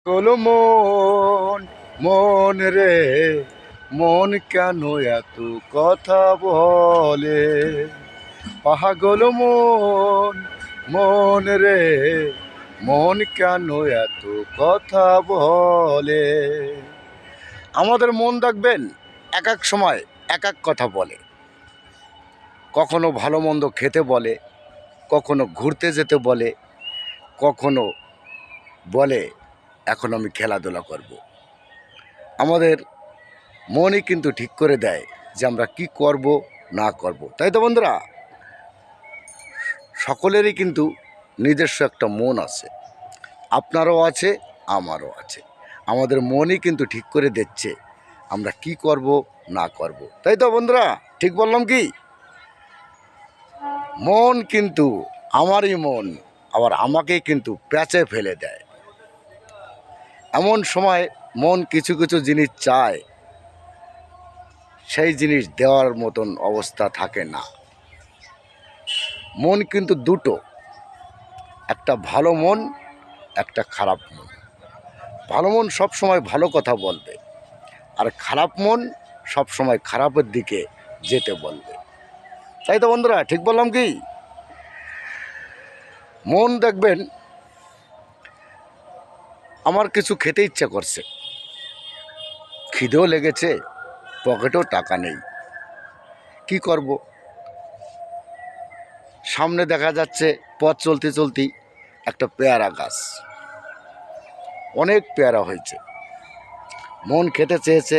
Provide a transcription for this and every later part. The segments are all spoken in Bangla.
গোলো মন মন রে মন কেন এত কথা বলে পাগল মন মন রে মন কেন এত কথা বলে। আমাদের মন দেখবেন এক এক সময় এক এক কথা বলে। কখনো ভালো মন্দ খেতে বলে, কখনো ঘুরতে যেতে বলে, কখনো বলে এখন আমি খেলাধুলা করব। আমাদের মনই কিন্তু ঠিক করে দেয় যে আমরা কি করব না করব। তাই তো বন্ধুরা, সকলেরই কিন্তু নিজস্ব একটা মন আছে, আপনারও আছে, আমারও আছে। আমাদের মনই কিন্তু ঠিক করে দিচ্ছে আমরা কি করব না করব। তাই তো বন্ধুরা, ঠিক বললাম কি? মন কিন্তু আমারই মন, আবার আমাকেই কিন্তু প্যাঁচে ফেলে দেয়। এমন সময় মন কিছু কিছু জিনিস চায়, সেই জিনিস দেওয়ার মতন অবস্থা থাকে না। মন কিন্তু দুটো, একটা ভালো মন, একটা খারাপ মন। ভালো মন সবসময় ভালো কথা বলবে, আর খারাপ মন সবসময় খারাপের দিকে যেতে বলবে। তাই তো বন্ধুরা, ঠিক বললাম কি? মন দেখবেন আমার কিছু খেতে ইচ্ছা করছে, খিদেও লেগেছে, পকেটেও টাকা নেই, কি করব? সামনে দেখা যাচ্ছে পথ চলতে চলতেই একটা পেয়ারা গাছ, অনেক পেয়ারা হয়েছে। মন খেতে চেয়েছে,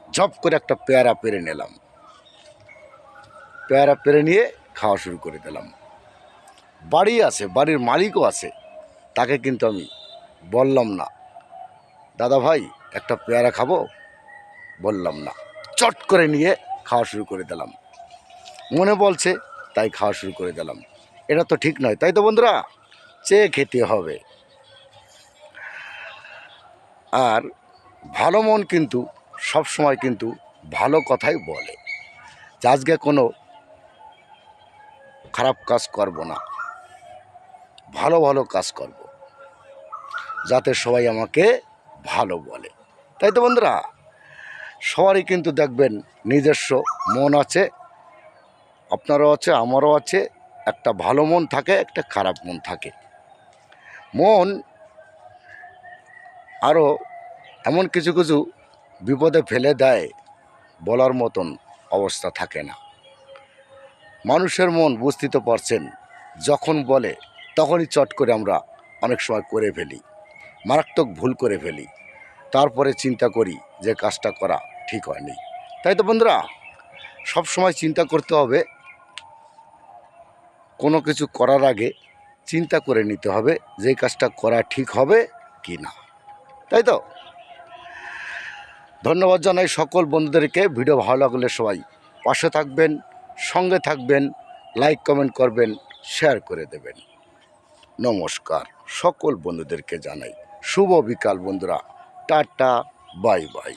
ঝপ করে একটা পেয়ারা পেরে নিলাম, পেয়ারা পেরে নিয়ে খাওয়া শুরু করে দিলাম। বাড়ি আছে, বাড়ির মালিকও আছে, তাকে কিন্তু আমি বললাম না, দাদা ভাই একটা পেয়ারা খাবো, বললাম না, চট করে নিয়ে খাওয়া শুরু করে দিলাম। মনে বলছে তাই খাওয়া শুরু করে দিলাম। এটা তো ঠিক নয়, তাই তো বন্ধুরা? চেয়ে খেতে হবে। আর ভালো মন কিন্তু সব সময় কিন্তু ভালো কথাই বলে, যে আজকে কোনো খারাপ কাজ করব না, ভালো ভালো কাজ করব, যাতে সবাই আমাকে ভালো বলে। তাই তো বন্ধুরা, সবারই কিন্তু দেখবেন নিজস্ব মন আছে, আপনারও আছে, আমারও আছে। একটা ভালো মন থাকে, একটা খারাপ মন থাকে। মন আরও এমন কিছু কিছু বিপদে ফেলে দেয়, বলার মতন অবস্থা থাকে না। মানুষের মন বুঝতে তো পারছেন, যখন বলে তখনই চট করে আমরা অনেক সময় করে ফেলি, মারাত্মক ভুল করে ফেলি, তারপরে চিন্তা করি যে কাজটা করা ঠিক হয়নি। তাই তো বন্ধুরা, সব সময় চিন্তা করতে হবে, কোনো কিছু করার আগে চিন্তা করে নিতে হবে যে কাজটা করা ঠিক হবে কি না। তাই তো, ধন্যবাদ জানাই সকল বন্ধুদেরকে। ভিডিও ভালো লাগলে সবাই পাশে থাকবেন, সঙ্গে থাকবেন, লাইক কমেন্ট করবেন, শেয়ার করে দেবেন। নমস্কার, সকল বন্ধুদেরকে জানাই শুভ বিকাল বন্ধুরা। Tata, bye bye.